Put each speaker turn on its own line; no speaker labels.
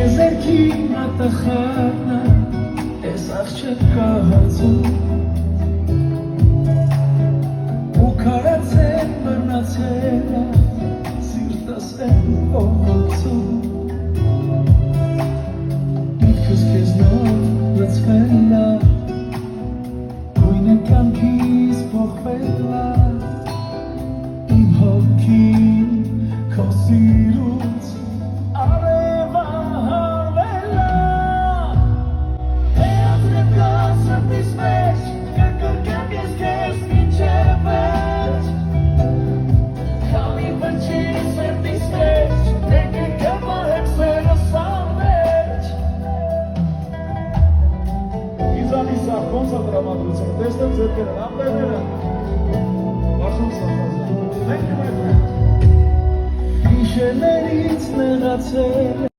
Եզերքի մատախարնա ես աղջակ կահացում ու կարացեն մնացելա սիրտս են ողոցում միտքս քեզնով լծվելա գույնը կյանքիս փոխվելա իմ հոգին քո սիրուց
Ոնց է դրամատուրգիան, տեսնեմ ձեռքերը, ամպերները, բաշում սախազան, մենք նմայք
Գիշերներից նեղացել